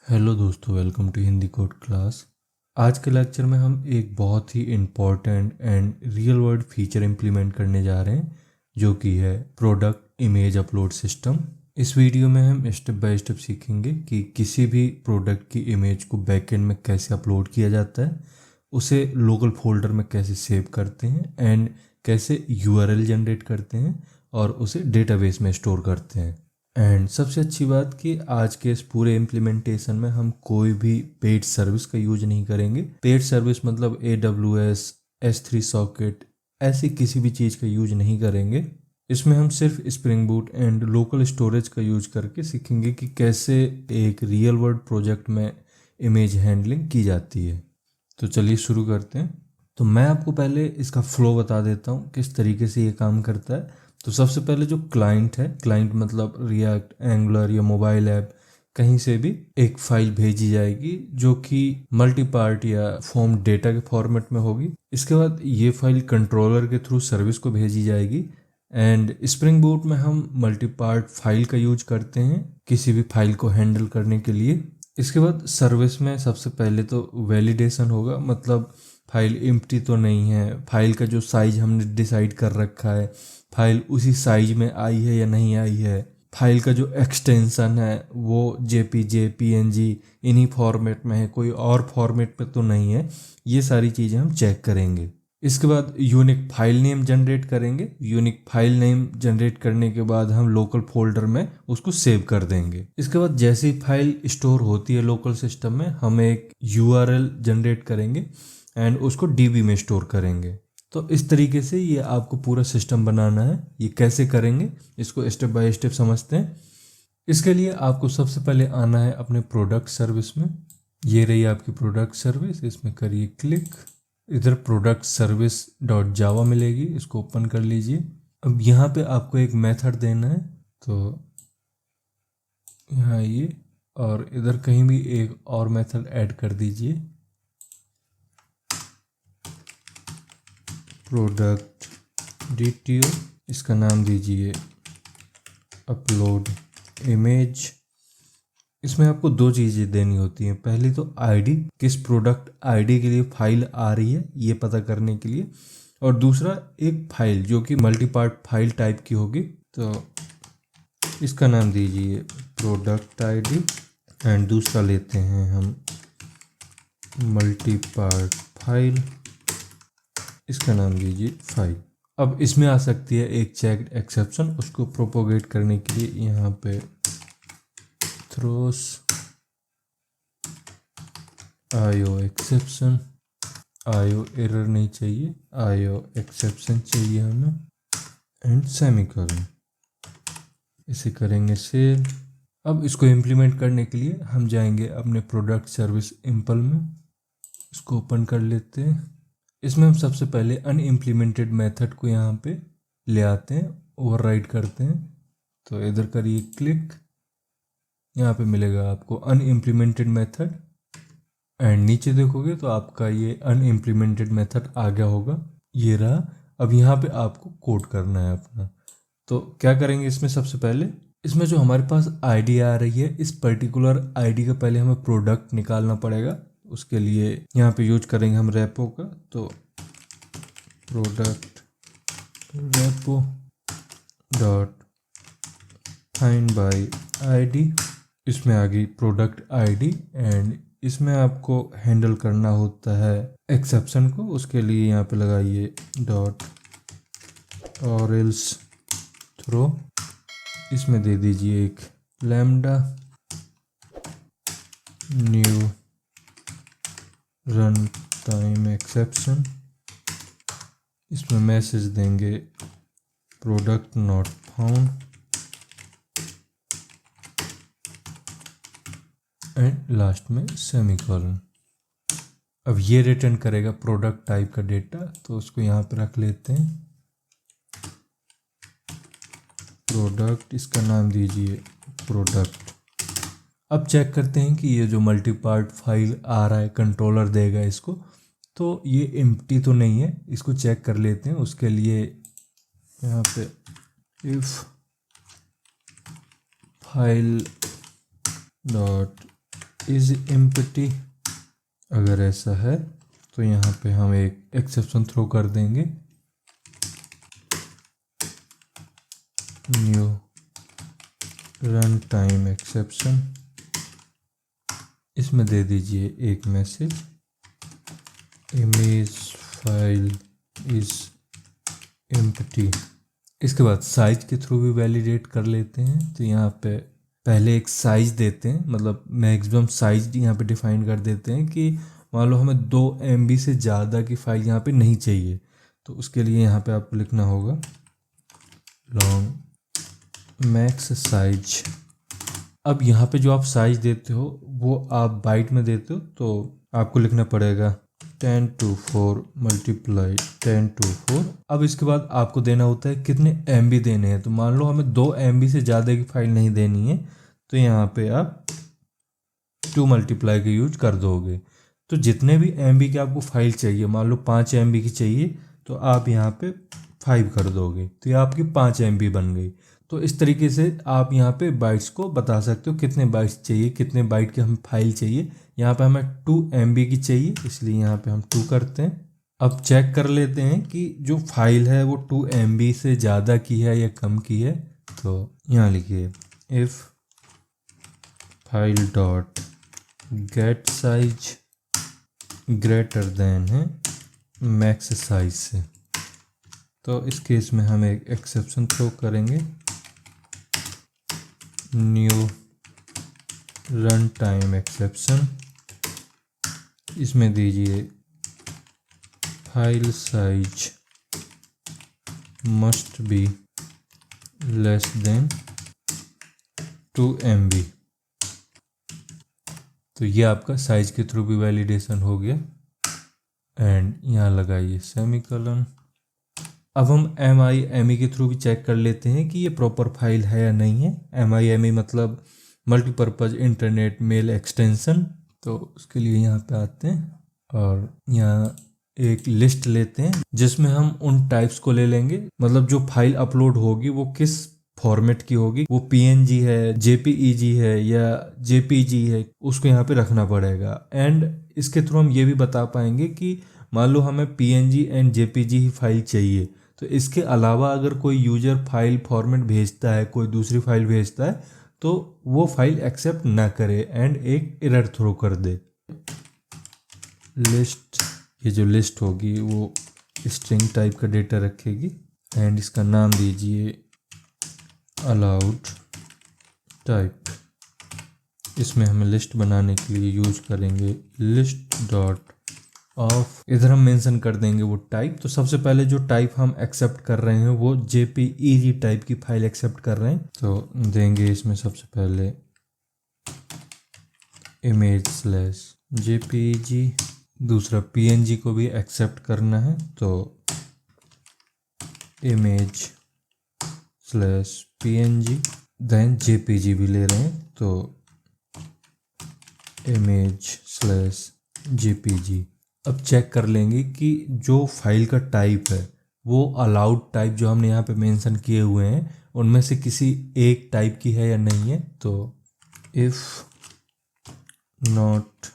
Hello दोस्तों, welcome to Hindi code class. आज के लेक्चर में हम एक बहुत ही important and real world feature implement करने जा रहे हैं, जो कि है प्रोडक्ट इमेज अपलोड सिस्टम। इस वीडियो में हम स्टेप बाय स्टेप सीखेंगे कि किसी भी प्रोडक्ट की इमेज को बैकएंड में कैसे अपलोड किया जाता है, उसे लोकल फोल्डर में कैसे सेव करते हैं एंड कैसे यूआरएल जनरेट करते हैं और उसे डेटाबेस में स्टोर करते हैं। एंड सबसे अच्छी बात कि आज के इस पूरे इम्प्लीमेंटेशन में हम कोई भी पेड सर्विस का यूज नहीं करेंगे। पेड सर्विस मतलब AWS, S3 सॉकेट, ऐसी किसी भी चीज़ का यूज नहीं करेंगे। इसमें हम सिर्फ spring boot and local storage का यूज करके सीखेंगे कि कैसे एक रियल वर्ल्ड प्रोजेक्ट में इमेज हैंडलिंग की जाती है। तो चलिए शुरू करते हैं। तो मैं आपको पहले इसका फ्लो बता देता हूँ किस तरीके से ये काम करता है। तो सबसे पहले जो क्लाइंट है, क्लाइंट मतलब रिएक्ट, एंगुलर या मोबाइल ऐप, कहीं से भी एक फाइल भेजी जाएगी जो कि मल्टी पार्ट या फॉर्म डेटा के फॉर्मेट में होगी। इसके बाद ये फाइल कंट्रोलर के थ्रू सर्विस को भेजी जाएगी। एंड स्प्रिंग बूट में हम मल्टी पार्ट फाइल का यूज करते हैं किसी भी फाइल को हैंडल करने के लिए। इसके बाद सर्विस में सबसे पहले तो वैलिडेशन होगा, मतलब फाइल एम्प्टी तो नहीं है, फाइल का जो साइज हमने डिसाइड कर रखा है फाइल उसी साइज में आई है या नहीं आई है, फाइल का जो एक्सटेंशन है वो JPG, PNG इन्हीं फॉर्मेट में है, कोई और फॉर्मेट में तो नहीं है। ये सारी चीज़ें हम चेक करेंगे। इसके बाद यूनिक फाइल नेम जनरेट करेंगे। यूनिक फाइल नेम जनरेट करने के बाद हम लोकल फोल्डर में उसको सेव कर देंगे। इसके बाद जैसे ही फाइल स्टोर होती है लोकल सिस्टम में, हम एक URL जनरेट करेंगे एंड उसको DB में स्टोर करेंगे। तो इस तरीके से ये आपको पूरा सिस्टम बनाना है। ये कैसे करेंगे इसको स्टेप बाय स्टेप समझते हैं। इसके लिए आपको सबसे पहले आना है अपने प्रोडक्ट सर्विस में। ये रही आपकी प्रोडक्ट सर्विस, इसमें करिए क्लिक। इधर प्रोडक्ट सर्विस डॉट जावा मिलेगी, इसको ओपन कर लीजिए। अब यहाँ पे आपको एक मेथड देना है, तो यहाँ ये और इधर कहीं भी एक और मेथड ऐड कर दीजिए, प्रोडक्ट DTO। इसका नाम दीजिए अपलोड इमेज। इसमें आपको दो चीज़ें देनी होती हैं। पहली तो आईडी, किस प्रोडक्ट आईडी के लिए फाइल आ रही है ये पता करने के लिए, और दूसरा एक फाइल जो कि मल्टी पार्ट फाइल टाइप की होगी। तो इसका नाम दीजिए प्रोडक्ट आईडी एंड दूसरा लेते हैं हम मल्टी पार्ट फाइल, इसका नाम दीजिए फाइल। अब इसमें आ सकती है एक चेक्ड एक्सेप्शन, उसको प्रोपोगेट करने के लिए यहाँ पे throws IO exception, IO error नहीं चाहिए, IO एक्सेप्शन चाहिए हमें, एंड सेमीकोलन। इसे करेंगे सेव। अब इसको इम्प्लीमेंट करने के लिए हम जाएंगे अपने प्रोडक्ट सर्विस इम्पल में, इसको ओपन कर लेते हैं। इसमें हम सबसे पहले अनइम्प्लीमेंटेड मेथड को यहाँ पे ले आते हैं, ओवरराइड करते हैं। तो इधर करिए क्लिक, यहाँ पे मिलेगा आपको अनइम्प्लीमेंटेड मेथड एंड नीचे देखोगे तो आपका ये अनइम्प्लीमेंटेड मेथड आ गया होगा, ये रहा। अब यहाँ पे आपको कोड करना है अपना। तो क्या करेंगे इसमें, सबसे पहले इसमें जो हमारे पास आईडी आ रही है, इस पर्टिकुलर आईडी का पहले हमें प्रोडक्ट निकालना पड़ेगा। उसके लिए यहाँ पे यूज करेंगे हम रेपो का। तो product repo dot find by ID, इसमें आ गई प्रोडक्ट आईडी एंड इसमें आपको हैंडल करना होता है एक्सेप्शन को। उसके लिए यहाँ पे लगाइए डॉट और एल्स थ्रो, इसमें दे दीजिए एक lambda new runtime exception. इसमें मैसेज देंगे product not found and last में सेमीकोलन। अब ये रिटर्न करेगा प्रोडक्ट टाइप का डेटा, तो उसको यहाँ पे रख लेते हैं प्रोडक्ट, इसका नाम दीजिए प्रोडक्ट। अब चेक करते हैं कि ये जो मल्टी पार्ट फाइल आ रहा है कंट्रोलर देगा इसको, तो ये एम्प्टी तो नहीं है, इसको चेक कर लेते हैं। उसके लिए यहाँ पे if file dot is empty. अगर ऐसा है तो यहाँ पे हम एक एक्सेप्शन थ्रो कर देंगे, न्यू रन टाइम एक्सेप्शन। इसमें दे दीजिए एक message, image file is empty. इसके बाद साइज के थ्रू भी वैलिडेट कर लेते हैं। तो यहाँ पे पहले एक साइज देते हैं, मतलब मैक्सिमम साइज यहाँ पे डिफाइन कर देते हैं कि मान लो हमें 2 MB से ज़्यादा की फाइल यहाँ पे नहीं चाहिए। तो उसके लिए यहाँ पे आपको लिखना होगा लॉन्ग मैक्स साइज। अब यहाँ पे जो आप साइज देते हो वो आप बाइट में देते हो, तो आपको लिखना पड़ेगा 1024 मल्टीप्लाई 1024। अब इसके बाद आपको देना होता है कितने MB देने हैं। तो मान लो हमें 2 MB से ज़्यादा की फाइल नहीं देनी है, तो यहाँ पे आप 2 मल्टीप्लाई का यूज कर दोगे। तो जितने भी MB की आपको फाइल चाहिए, मान लो 5 MB की चाहिए, तो आप यहाँ पे 5 कर दोगे, तो ये आपकी 5 MB बन गई। तो इस तरीके से आप यहाँ पे बाइट्स को बता सकते हो कितने बाइट्स चाहिए, कितने बाइट की हमें फाइल चाहिए। यहाँ पे हमें 2 MB की चाहिए, इसलिए यहाँ पे हम 2 करते हैं। अब चेक कर लेते हैं कि जो फाइल है वो 2 MB से ज़्यादा की है या कम की है। तो यहाँ लिखिए if file dot gate size greater than है मैक्स साइज से। तो इस केस में हम एक एक्सेप्शन थ्रो करेंगे, न्यू रन टाइम एक्सेप्शन। इसमें दीजिए file size must be less than 2 MB। तो ये आपका साइज के थ्रू भी वैलिडेशन हो गया। एंड यहाँ लगाइए सेमीकोलन। अब हम MIME के थ्रू भी चेक कर लेते हैं कि ये प्रॉपर फाइल है या नहीं है। MIME मतलब मल्टीपर्पज़ इंटरनेट मेल एक्सटेंशन। तो उसके लिए यहाँ पे आते हैं और यहाँ एक लिस्ट लेते हैं जिसमें हम उन टाइप्स को ले लेंगे, मतलब जो फाइल अपलोड होगी वो किस फॉर्मेट की होगी, वो PNG है, JPEG है या JPG है, उसको यहाँ पे रखना पड़ेगा। एंड इसके थ्रू हम ये भी बता पाएंगे कि मान लो हमें PNG and JPG he file चाहिए, तो इसके अलावा अगर कोई यूजर फाइल फॉर्मेट भेजता है, कोई दूसरी फाइल भेजता है, तो वो फाइल एक्सेप्ट ना करे एंड एक एरर थ्रो कर दे। लिस्ट, ये जो लिस्ट होगी वो स्ट्रिंग टाइप का डेटा रखेगी एंड इसका नाम दीजिए अलाउड टाइप। इसमें हम लिस्ट बनाने के लिए यूज करेंगे लिस्ट डॉट ऑफ। इधर हम मेंशन कर देंगे वो टाइप। तो सबसे पहले जो टाइप हम एक्सेप्ट कर रहे हैं वो JPEG टाइप की फाइल एक्सेप्ट कर रहे हैं, तो देंगे इसमें सबसे पहले इमेज स्लैश JPEG। दूसरा PNG को भी एक्सेप्ट करना है, तो image slash PNG। Then JPG भी ले रहे हैं, तो इमेज स्लैश JPG। अब चेक कर लेंगे कि जो फाइल का टाइप है वो अलाउड टाइप जो हमने यहाँ पे मेंशन किए हुए हैं उनमें से किसी एक टाइप की है या नहीं है। तो if not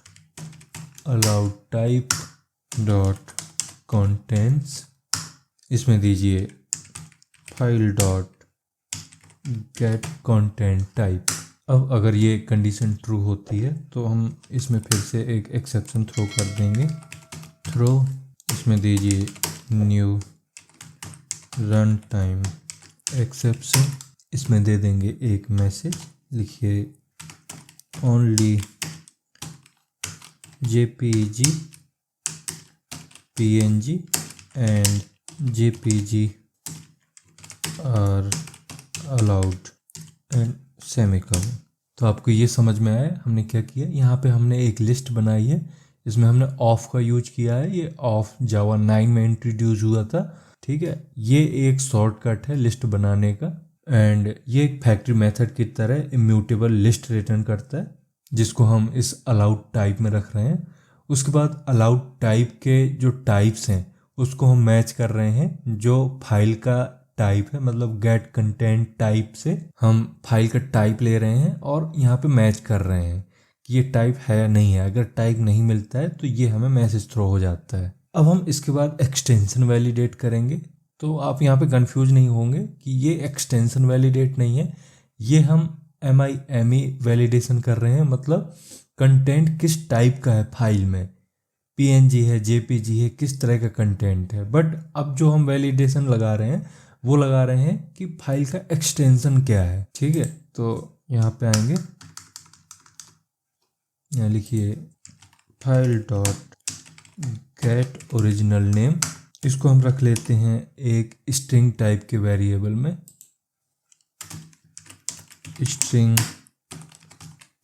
allowed type dot contents, इसमें दीजिए file dot gate content type. अब अगर ये कंडीशन ट्रू होती है तो हम इसमें फिर से एक एक्सेप्शन थ्रो कर देंगे, थ्रो। इसमें दीजिए न्यू रन टाइम एक्सेप्शन। इसमें दे देंगे एक मैसेज, लिखिए only JPG PNG and JPG are allowed and semicolon. तो आपको ये समझ में आया हमने क्या किया। यहाँ पे हमने एक लिस्ट बनाई है, इसमें हमने ऑफ का यूज किया है। ये ऑफ जावा 9 में इंट्रोड्यूस हुआ था, ठीक है। ये एक शॉर्टकट है लिस्ट बनाने का एंड ये एक फैक्ट्री मेथड की तरह इम्यूटेबल लिस्ट रिटर्न करता है, जिसको हम इस अलाउड टाइप में रख रहे हैं। उसके बाद अलाउड टाइप के जो टाइप्स हैं उसको हम मैच कर रहे हैं जो फाइल का टाइप है, मतलब गेट कंटेंट टाइप से हम फाइल का टाइप ले रहे हैं और यहाँ पे मैच कर रहे हैं कि ये टाइप है या नहीं है। अगर टाइप नहीं मिलता है तो ये हमें मैसेज थ्रो हो जाता है। अब हम इसके बाद एक्सटेंशन वैलिडेट करेंगे। तो आप यहाँ पे कंफ्यूज नहीं होंगे कि ये एक्सटेंशन वैलिडेट नहीं है, ये हम MIME वैलिडेशन कर रहे हैं। मतलब कंटेंट किस टाइप का है फाइल में, PNG है, JPG है, किस तरह का कंटेंट है। बट अब जो हम वैलिडेशन लगा रहे हैं वो लगा रहे हैं कि फाइल का एक्सटेंशन क्या है। ठीक है, तो यहाँ पे आएंगे, यहाँ लिखिए file dot gate original name. इसको हम रख लेते हैं एक स्ट्रिंग टाइप के वेरिएबल में, स्ट्रिंग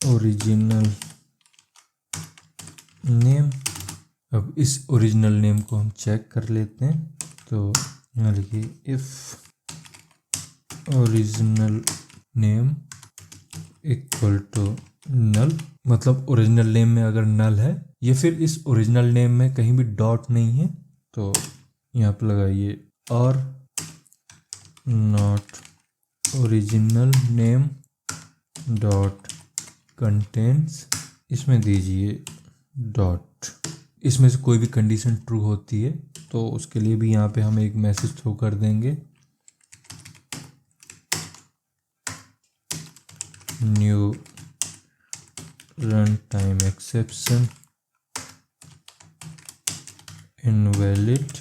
ओरिजिनल नेम। अब इस ओरिजिनल नेम को हम चेक कर लेते हैं। तो यहाँ लिखिए if original name equal to null, मतलब ओरिजिनल नेम में अगर नल है, या फिर इस ओरिजिनल नेम में कहीं भी डॉट नहीं है तो यहाँ पे लगाइए और not original name dot contents, इसमें दीजिए डॉट। इसमें से कोई भी कंडीशन ट्रू होती है तो उसके लिए भी यहाँ पे हम एक मैसेज थ्रो कर देंगे, new runtime exception invalid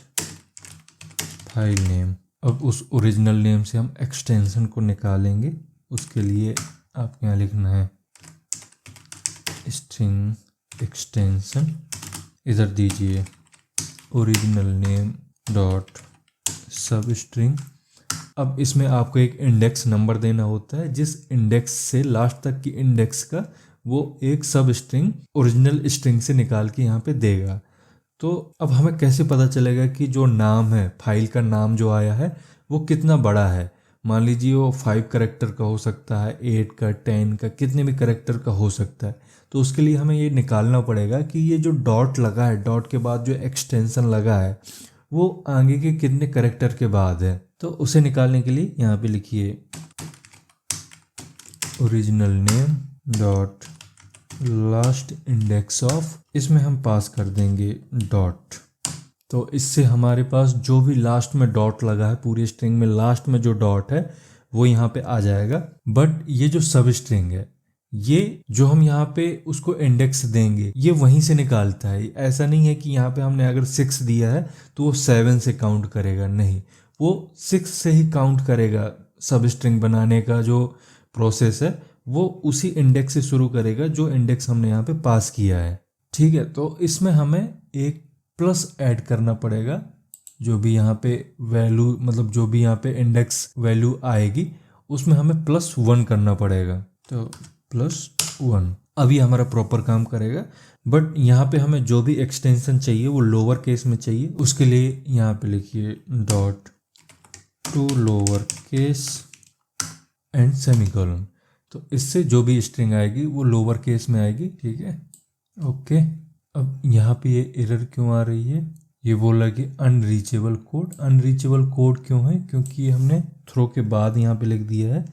file name. अब उस ओरिजिनल नेम से हम एक्सटेंशन को निकालेंगे। उसके लिए आपको यहाँ लिखना है स्ट्रिंग एक्सटेंशन, इधर दीजिए ओरिजिनल नेम डॉट सब स्ट्रिंग। अब इसमें आपको एक इंडेक्स नंबर देना होता है, जिस इंडेक्स से लास्ट तक की इंडेक्स का वो एक सब स्ट्रिंग ओरिजिनल स्ट्रिंग से निकाल के यहाँ पे देगा। तो अब हमें कैसे पता चलेगा कि जो नाम है, फाइल का नाम जो आया है वो कितना बड़ा है। मान लीजिए वो 5 कैरेक्टर का हो सकता है, 8 का, 10 का, कितने भी कैरेक्टर का हो सकता है। तो उसके लिए हमें ये निकालना पड़ेगा कि ये जो डॉट लगा है, डॉट के बाद जो एक्सटेंशन लगा है, वो आगे के कितने कैरेक्टर के बाद है। तो उसे निकालने के लिए यहाँ पे लिखिए original name dot last index of, इसमें हम पास कर देंगे डॉट। तो इससे हमारे पास जो भी लास्ट में डॉट लगा है, पूरी स्ट्रिंग में लास्ट में जो डॉट है वो यहाँ पे आ जाएगा। बट ये जो सब स्ट्रिंग है, ये जो हम यहाँ पे उसको इंडेक्स देंगे, ये वहीं से निकालता है। ऐसा नहीं है कि यहाँ पे हमने अगर 6 दिया है तो वो 7 से काउंट करेगा, नहीं, वो 6 से ही काउंट करेगा। सब स्ट्रिंग बनाने का जो प्रोसेस है वो उसी इंडेक्स से शुरू करेगा जो इंडेक्स हमने यहाँ पे पास किया है। ठीक है, तो इसमें हमें एक प्लस ऐड करना पड़ेगा। जो भी यहाँ पे वैल्यू, मतलब जो भी यहाँ पे इंडेक्स वैल्यू आएगी उसमें हमें +1 करना पड़ेगा। तो +1 अभी हमारा प्रॉपर काम करेगा। बट यहाँ पे हमें जो भी एक्सटेंशन चाहिए वो लोअर केस में चाहिए। उसके लिए यहाँ पे लिखिए dot to lower case and semicolon. तो इससे जो भी स्ट्रिंग आएगी वो लोअर केस में आएगी। ठीक है, ओके। अब यहाँ पे ये एरर क्यों आ रही है, ये बोला कि अनरीचेबल कोड। अनरीचेबल कोड क्यों है, क्योंकि ये हमने थ्रो के बाद यहाँ पे लिख दिया है।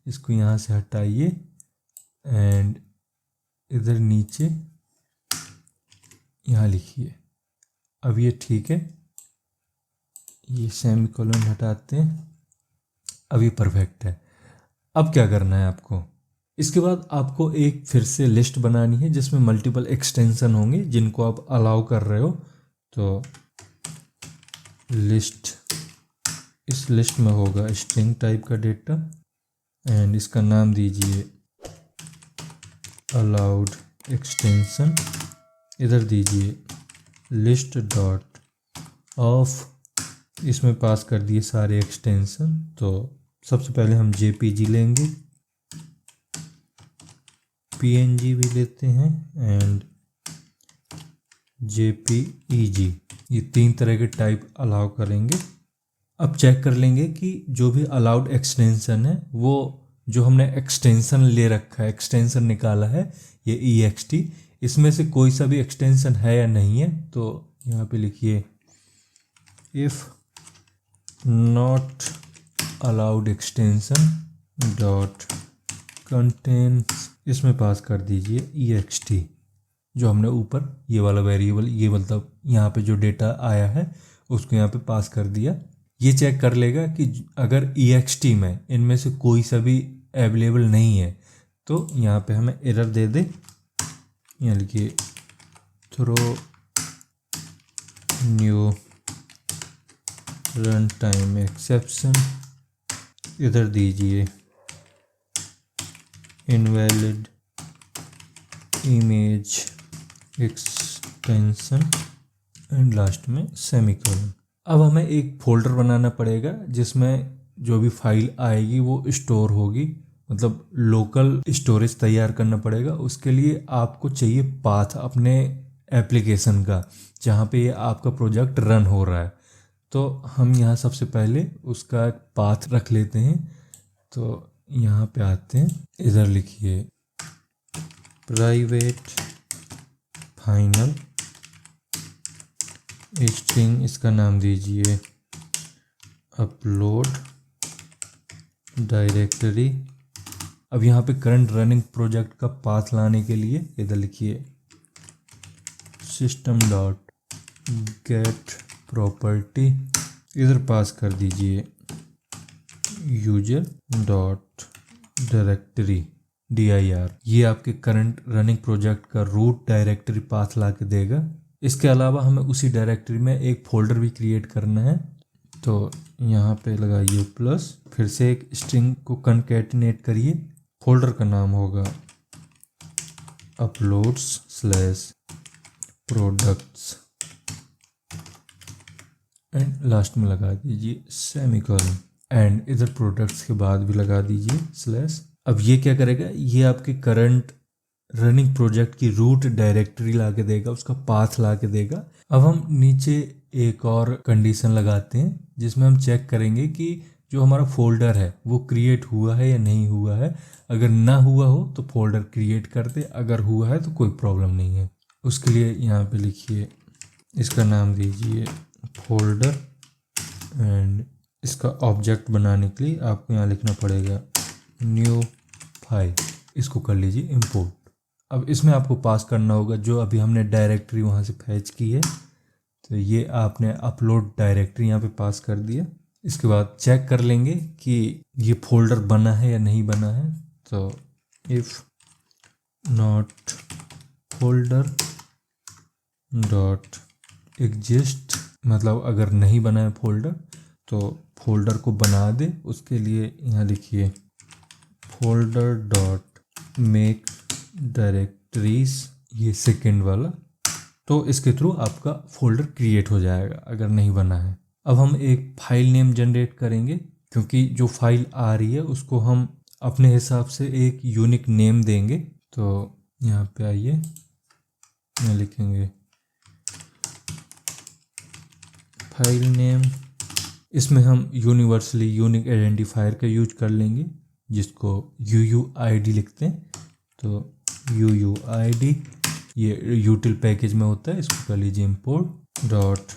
इसको यहाँ से हटाइए एंड इधर नीचे यहाँ लिखिए। अब ये ठीक है, ये सेमीकोलन हटाते हैं, अभी परफेक्ट है। अब क्या करना है आपको, इसके बाद आपको एक फिर से लिस्ट बनानी है जिसमें मल्टीपल एक्सटेंशन होंगे जिनको आप अलाउ कर रहे हो। तो लिस्ट, इस लिस्ट में होगा स्ट्रिंग टाइप का डेटा एंड इसका नाम दीजिए अलाउड एक्सटेंशन। इधर दीजिए लिस्ट डॉट ऑफ, इसमें पास कर दिए सारे एक्सटेंशन। तो सबसे पहले हम JPG लेंगे, PNG भी लेते हैं एंड JPEG, ये 3 तरह के टाइप अलाउ करेंगे। अब चेक कर लेंगे कि जो भी अलाउड एक्सटेंशन है वो जो हमने एक्सटेंशन ले रखा है, एक्सटेंशन निकाला है ये EXT, इसमें से कोई सा भी एक्सटेंशन है या नहीं है। तो यहाँ पे लिखिए if not allowed extension dot contents इसमें पास कर दीजिए ext, जो हमने ऊपर ये वाला वेरिएबल, ये मतलब यहाँ पे जो डेटा आया है उसको यहाँ पे पास कर दिया। ये चेक कर लेगा कि अगर ext में इनमें से कोई सा भी अवेलेबल नहीं है तो यहाँ पे हमें एरर दे दे। यहाँ लिखिए throw new runtime exception, इधर दीजिए invalid image extension and last में सेमीकोलन। अब हमें एक फोल्डर बनाना पड़ेगा जिसमें जो भी फाइल आएगी वो स्टोर होगी, मतलब लोकल स्टोरेज तैयार करना पड़ेगा। उसके लिए आपको चाहिए पाथ अपने एप्लीकेशन का, जहाँ पे ये आपका प्रोजेक्ट रन हो रहा है। तो हम यहाँ सबसे पहले उसका एक पाथ रख लेते हैं। तो यहाँ पे आते हैं, इधर लिखिए प्राइवेट फाइनल स्ट्रिंग, इसका नाम दीजिए अपलोड डायरेक्टरी। अब यहाँ पे करंट रनिंग प्रोजेक्ट का पाथ लाने के लिए इधर लिखिए सिस्टम डॉट गेट प्रॉपर्टी, इधर पास कर दीजिए यूजर डॉट डायरेक्टरी dir। ये आपके करंट रनिंग प्रोजेक्ट का रूट डायरेक्टरी पाथ ला के देगा। इसके अलावा हमें उसी डायरेक्टरी में एक फोल्डर भी क्रिएट करना है। तो यहाँ पे लगाइए प्लस, फिर से एक स्ट्रिंग को कंकैटिनेट करिए। फोल्डर का नाम होगा uploads/products एंड लास्ट में लगा दीजिए सेमीकोलन, एंड इधर प्रोडक्ट्स के बाद भी लगा दीजिए स्लैश। अब ये क्या करेगा, ये आपके करंट रनिंग प्रोजेक्ट की रूट डायरेक्टरी ला के देगा, उसका पाथ ला के देगा। अब हम नीचे एक और कंडीशन लगाते हैं जिसमें हम चेक करेंगे कि जो हमारा फोल्डर है वो क्रिएट हुआ है या नहीं हुआ है। अगर ना हुआ हो तो फोल्डर क्रिएट कर दे, अगर हुआ है तो कोई प्रॉब्लम नहीं है। उसके लिए यहाँ पे लिखिए, इसका नाम दीजिए फोल्डर, एंड इसका ऑब्जेक्ट बनाने के लिए आपको यहाँ लिखना पड़ेगा न्यू फाइल, इसको कर लीजिए इंपोर्ट। अब इसमें आपको पास करना होगा जो अभी हमने डायरेक्टरी वहाँ से फैच की है। तो ये आपने अपलोड डायरेक्टरी यहाँ पे पास कर दिया। इसके बाद चेक कर लेंगे कि ये फोल्डर बना है या नहीं बना है। तो if not folder dot exist, मतलब अगर नहीं बना है फोल्डर तो फोल्डर को बना दे। उसके लिए यहाँ लिखिए फोल्डर डॉट मेक डायरेक्टरीज, ये सेकेंड वाला। तो इसके थ्रू आपका फोल्डर क्रिएट हो जाएगा अगर नहीं बना है। अब हम एक फाइल नेम जनरेट करेंगे, क्योंकि जो फाइल आ रही है उसको हम अपने हिसाब से एक यूनिक नेम देंगे। तो यहाँ पे आइए, यहाँ लिखेंगे फाइल नेम। इसमें हम यूनिवर्सली यूनिक आइडेंटिफायर का यूज कर लेंगे जिसको UUID लिखते हैं। तो UUID ये यूटिल पैकेज में होता है, इसको कर लीजिए import dot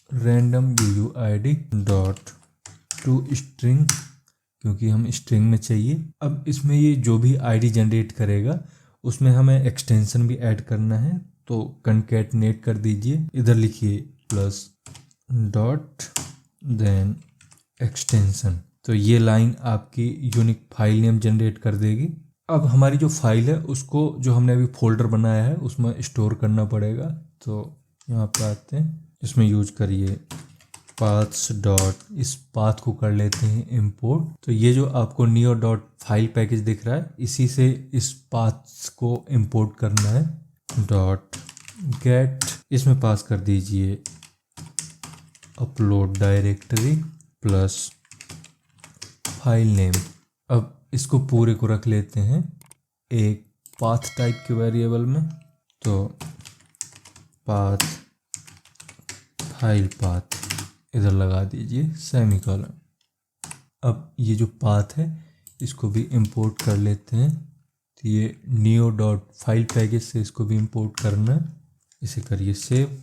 random UUID dot to string, क्योंकि हम स्ट्रिंग में चाहिए। अब इसमें ये जो भी आईडी जनरेट करेगा उसमें हमें एक्सटेंशन भी ऐड करना है। तो कंकैटिनेट कर दीजिए, इधर लिखिए प्लस डॉट देन एक्सटेंशन। तो ये लाइन आपकी यूनिक फाइल नेम जनरेट कर देगी। अब हमारी जो फाइल है उसको, जो हमने अभी फोल्डर बनाया है उसमें स्टोर करना पड़ेगा। तो यहाँ पे आते हैं, इसमें यूज करिए पाथ्स डॉट, इस पाथ को कर लेते हैं इंपोर्ट। तो ये जो आपको नियो डॉट फाइल पैकेज दिख रहा है, इसी से इस पाथ्स को इंपोर्ट करना है। डॉट गेट, इसमें पास कर दीजिए upload directory plus file name. अब इसको पूरे को रख लेते हैं एक पाथ टाइप के वेरिएबल में। तो पाथ फाइल पाथ इधर लगा दीजिए सेमीकोलन। अब ये जो पाथ है इसको भी इंपोर्ट कर लेते हैं। तो ये नियो डॉट फाइल पैकेज से इसको भी इंपोर्ट करना है, इसे करिए सेव।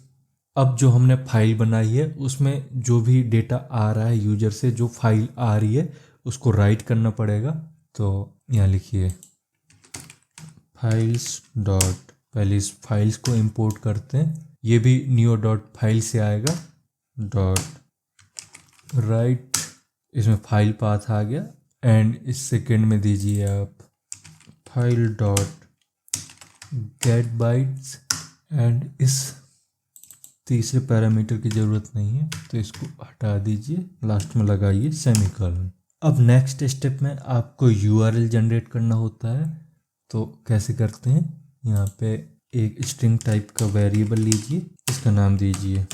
अब जो हमने फाइल बनाई है उसमें जो भी डेटा आ रहा है यूजर से, जो फाइल आ रही है उसको राइट करना पड़ेगा। तो यहाँ लिखिए फाइल्स डॉट, पहले इस फाइल्स को इंपोर्ट करते हैं, ये भी न्यू डॉट फाइल से आएगा, डॉट राइट, इसमें फाइल पाथ आ गया। एंड इस सेकेंड में दीजिए आप file dot gate bytes, and इस तीसरे पैरामीटर की ज़रूरत नहीं है तो इसको हटा दीजिए, लास्ट में लगाइए सेमीकोलन। अब नेक्स्ट स्टेप में आपको यूआरएल जनरेट करना होता है, तो कैसे करते हैं, यहाँ पे एक स्ट्रिंग टाइप का वेरिएबल लीजिए, इसका नाम दीजिए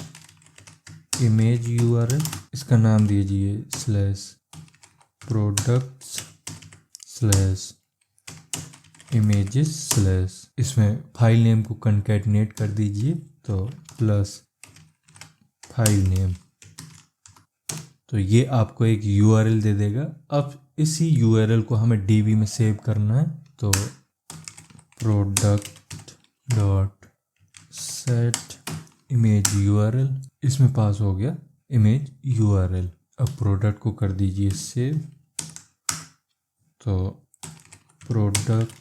इमेज यूआरएल, इसका नाम दीजिए /products/images/, इसमें फाइल नेम को कंकैटिनेट कर दीजिए, तो प्लस फाइल नेम, तो ये आपको एक यूआरएल दे देगा। अब इसी यूआरएल को हमें डीबी में सेव करना है, तो product.set_image_url, इसमें पास हो गया इमेज यूआरएल। अब प्रोडक्ट को कर दीजिए सेव, तो प्रोडक्ट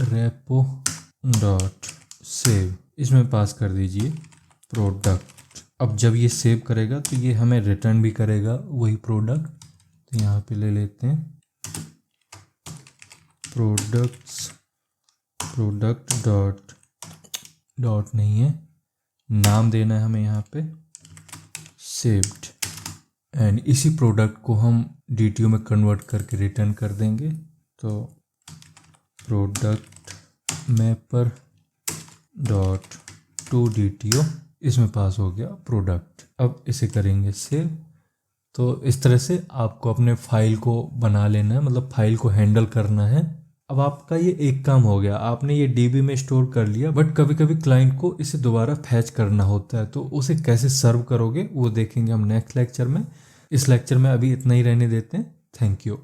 repo.save, इसमें पास कर दीजिए प्रोडक्ट। अब जब ये सेव करेगा तो ये हमें रिटर्न भी करेगा वही प्रोडक्ट, तो यहाँ पे ले लेते हैं प्रोडक्ट डॉट नहीं है, नाम देना है हमें यहाँ पे सेव्ड, एंड इसी प्रोडक्ट को हम DTO में कन्वर्ट करके रिटर्न कर देंगे, तो product mapper dot to DTO, इसमें पास हो गया प्रोडक्ट। अब इसे करेंगे सेव। तो इस तरह से आपको अपने फाइल को बना लेना है, मतलब फाइल को हैंडल करना है। अब आपका ये एक काम हो गया, आपने ये डीबी में स्टोर कर लिया, बट कभी कभी क्लाइंट को इसे दोबारा फैच करना होता है, तो उसे कैसे सर्व करोगे वो देखेंगे हम नेक्स्ट लेक्चर में। इस लेक्चर में अभी इतना ही रहने देते हैं। Thank you.